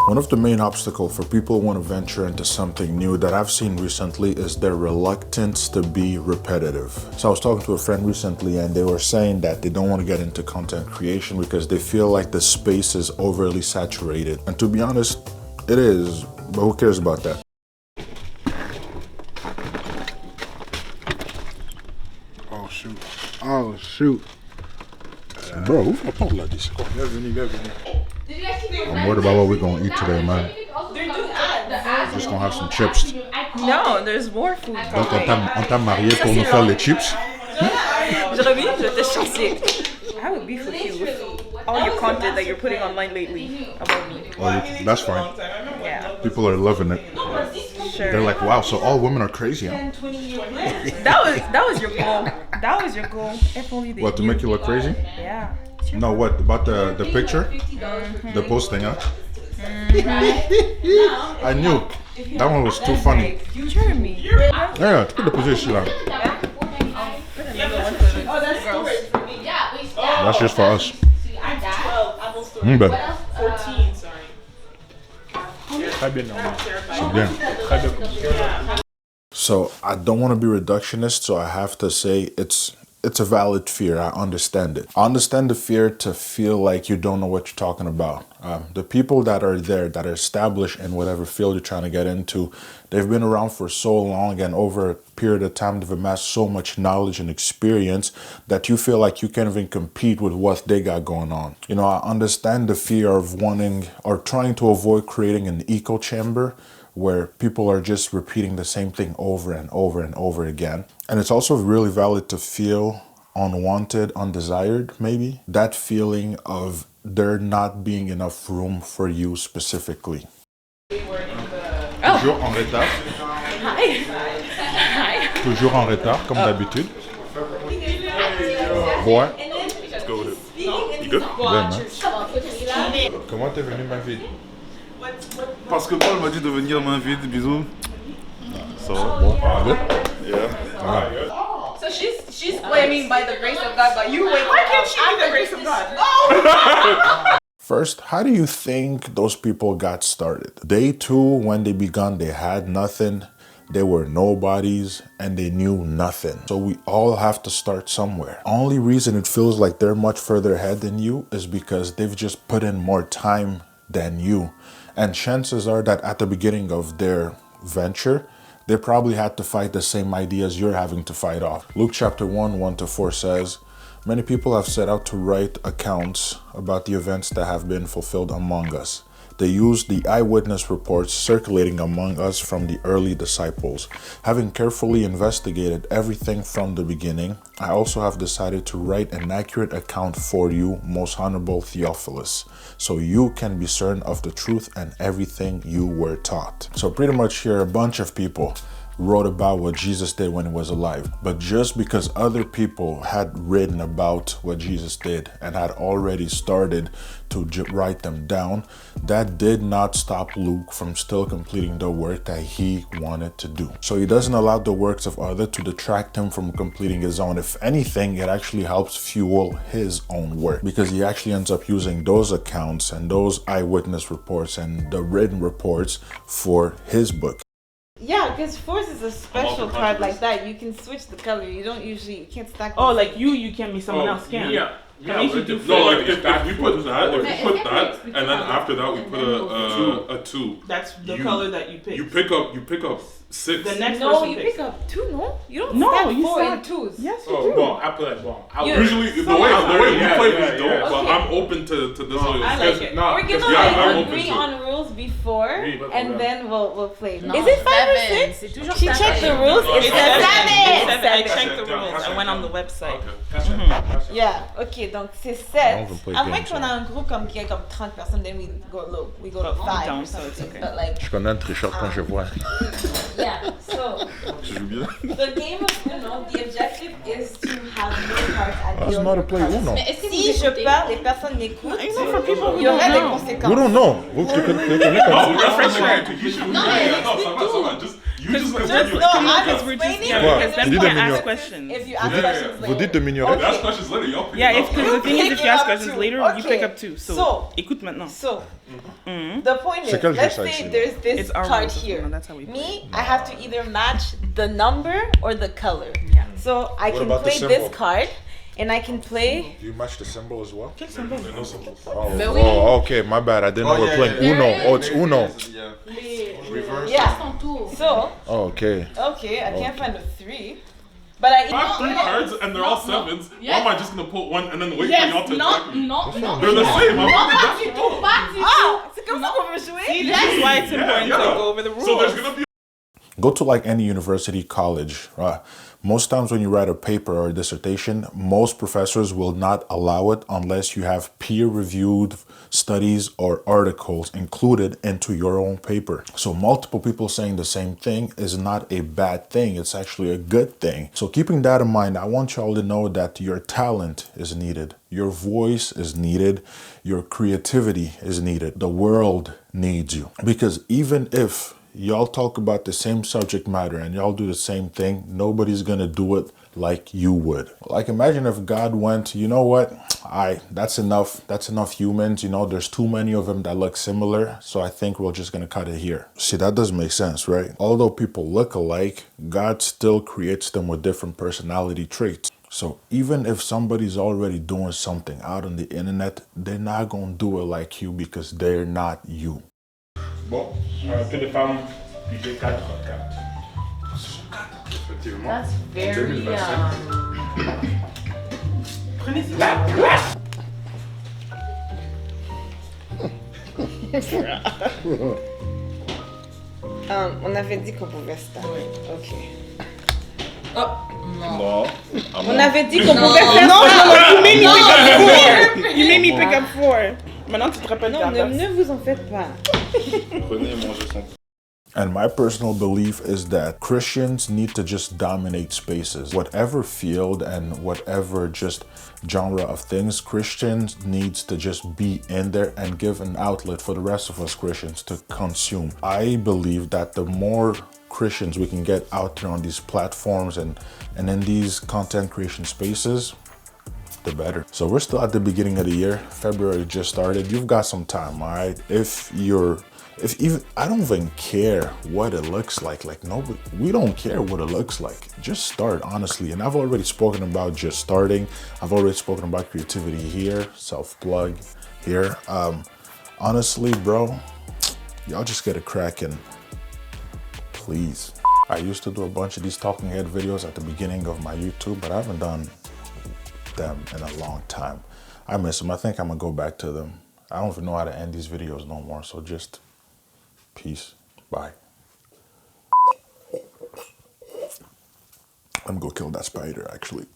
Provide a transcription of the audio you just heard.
One of the main obstacles for people who want to venture into something new that I've seen recently is their reluctance to be repetitive. So I was talking to a friend recently and they were saying that they don't want to get into content creation because they feel like the space is overly saturated. And to be honest, it is, but who cares about that? Oh shoot. Oh shoot. Bro, who's gonna parle là d'ici? Bienvenue, bienvenue. I'm worried about what we're gonna eat today, man. Just gonna have some chips. No, there's more food. Donc on t'a marié pour nous faire les chips? Jérémy, je te chancé. I would beef with you with all your content that you're putting online lately about me. Oh, that's fine. Yeah. People are loving it. Sure. They're like, wow, so all women are crazy, huh? That was your goal. That was your goal. If only they What, to make you look crazy? Yeah. No, what, about the picture? The posting, huh? I knew. That one was too funny. Jeremy. Yeah, tu peux déposer ici, là. That's just for us. Ben. 14, sorry. Très bien, c'est bien. So I don't want to be reductionist, so I have to say it's a valid fear. I understand it. I understand the fear to feel like you don't know what you're talking about. The people that are there, that are established in whatever field you're trying to get into, they've been around for so long, and over a period of time, they've amassed so much knowledge and experience that you feel like you can't even compete with what they got going on. You know, I understand the fear of wanting or trying to avoid creating an echo chamber where people are just repeating the same thing over and over and over again. And it's also really valid to feel unwanted, undesired, maybe. That feeling of there not being enough room for you specifically. Toujours en retard. Hi. Hi. Toujours en retard, comme d'habitude. Ouais. Let's go with it. You good? Bien, hein? Comment t'es venu, ma vie? Parce que Paul m'a dit de venir main vide, bisous. Ça va? Bon, allez. Yeah. Ah. So she's claiming by the grace of God, but you wait. Why can't she be the grace of God? First, how do you think those people got started? They too, when they began, they had nothing. They were nobodies and they knew nothing. So we all have to start somewhere. Only reason it feels like they're much further ahead than you is because they've just put in more time than you. And chances are that at the beginning of their venture, they probably had to fight the same ideas you're having to fight off. Luke chapter 1, 1-4 says, many people have set out to write accounts about the events that have been fulfilled among us. They used the eyewitness reports circulating among us from the early disciples. Having carefully investigated everything from the beginning, I also have decided to write an accurate account for you, most honorable Theophilus, so you can be certain of the truth and everything you were taught. So pretty much here, a bunch of people wrote about what Jesus did when he was alive. But just because other people had written about what Jesus did and had already started to write them down, that did not stop Luke from still completing the work that he wanted to do. So he doesn't allow the works of others to detract him from completing his own. If anything, it actually helps fuel his own work, because he actually ends up using those accounts and those eyewitness reports and the written reports for his book. Yeah, because Force is a special card like that. You can switch the color. You can't stack. Oh, like you can be someone else, can? Yeah. Yeah, If we put that, and then after that we put a 2. That's the color that you pick. You pick up 6. The next No, person you picks. pick up 2, no? You don't No, stack you 4 stack- and 2s. Yes, you do. Bon, après, bon. You- Usually, the way we play, we don't, but Okay. I'm open to this. I like it. Nah, We're gonna I'm open agree to it. on rules before, and then we'll play. Non, Is it 5 or 7? 6? C'est toujours She 7. checked the rules. It's It's seven. 7. It's 7. I checked the rules. I went on the website. Yeah, ok, donc c'est I don't 7. play À moins games, qu'on a un groupe comme qui a comme 30 personnes, then we go low. We go to 5 down, or so it's something. okay. But like, Je connais un tricheur quand je vois. yeah, so Je joue bien. the game of Uno, the objective is to have more cards at That's the not a other play cards. Uno. Mais est-ce que Si vous je écoutez? parle et personne n'écoute, You know, for people who il y aurait don't des know. conséquences. We don't know. Vous connaissez No, comme we're not French. You should. Non, Ça va. Just You just like Just you- no, I'm Because we're just explaining. yeah, Quoi? because then Dis we de can ask mignon. questions. If you ask Yeah, questions yeah. later. Vous dites de m'ignorer. Ask questions later, y'all pick Yeah, it if up. because the thing is, if you ask questions two. later, you pick Okay. up two. So, So- écoute maintenant. So, the point C'est is, quel jeu let's ça, say ici? there's this It's our card rules, here. that's how we play. Me, I have to either match the number or the color. Yeah. So I What can about the play symbol? this card, and I can play. Do you match the symbol as well? Quel symbole? No symbols. Ben oui. Oh, okay, my bad. I didn't know we're playing Uno. Oh, it's Uno. Reverse. Yeah. So, Oh, okay. okay, I can't find a 3. But I I have 3 cards and they're all 7s. Why am I just gonna put one and then wait for y'all to attack me? Non, non. They're the same. I'm Non, that's tu trouves pas du Ah, c'est comme ça qu'on veut jouer. This is why it's important to go over the rules. So there's gonna be Go to like any university, college. Most times when you write a paper or a dissertation, most professors will not allow it unless you have peer-reviewed studies or articles included into your own paper. So multiple people saying the same thing is not a bad thing. It's actually a good thing. So keeping that in mind, I want y'all to know that your talent is needed. Your voice is needed. Your creativity is needed. The world needs you. Because even if y'all talk about the same subject matter and y'all do the same thing, nobody's gonna do it like you would. Like imagine if God went, you know what, that's enough humans, you know, there's too many of them that look similar, so I think we're just gonna cut it here. See, that doesn't make sense, right? Although people look alike, God still creates them with different personality traits. So even if somebody's already doing something out on the internet, they're not gonna do it like you because they're not you. Bon, que les femmes pigeaient 4 cartes. Effectivement. That's En very 2025. On avait dit qu'on pouvait start. Ok. Oh, non. Non. On avait dit qu'on pouvait faire Non, ça. you made me pick up 4. You made me pick up 4. Maintenant, tu te rappelles Non, ta place. ne vous en faites pas. Prenez et mangez son. And my personal belief is that Christians need to just dominate spaces. Whatever field and whatever just genre of things, Christians needs to just be in there and give an outlet for the rest of us Christians to consume. I believe that the more Christians we can get out there on these platforms and in these content creation spaces, the better. So we're still at the beginning of the year. February just started. You've got some time, all right? I don't even care what it looks like nobody, we don't care what it looks like. Just start, honestly. And I've already spoken about just starting. I've already spoken about creativity here, self-plug here. Honestly, bro, y'all just get a cracking, please. I used to do a bunch of these talking head videos at the beginning of my YouTube, but I haven't done them in a long time. I miss them. I think I'm gonna go back to them. I don't even know how to end these videos no more, so just peace. Bye. Let me go kill that spider, actually.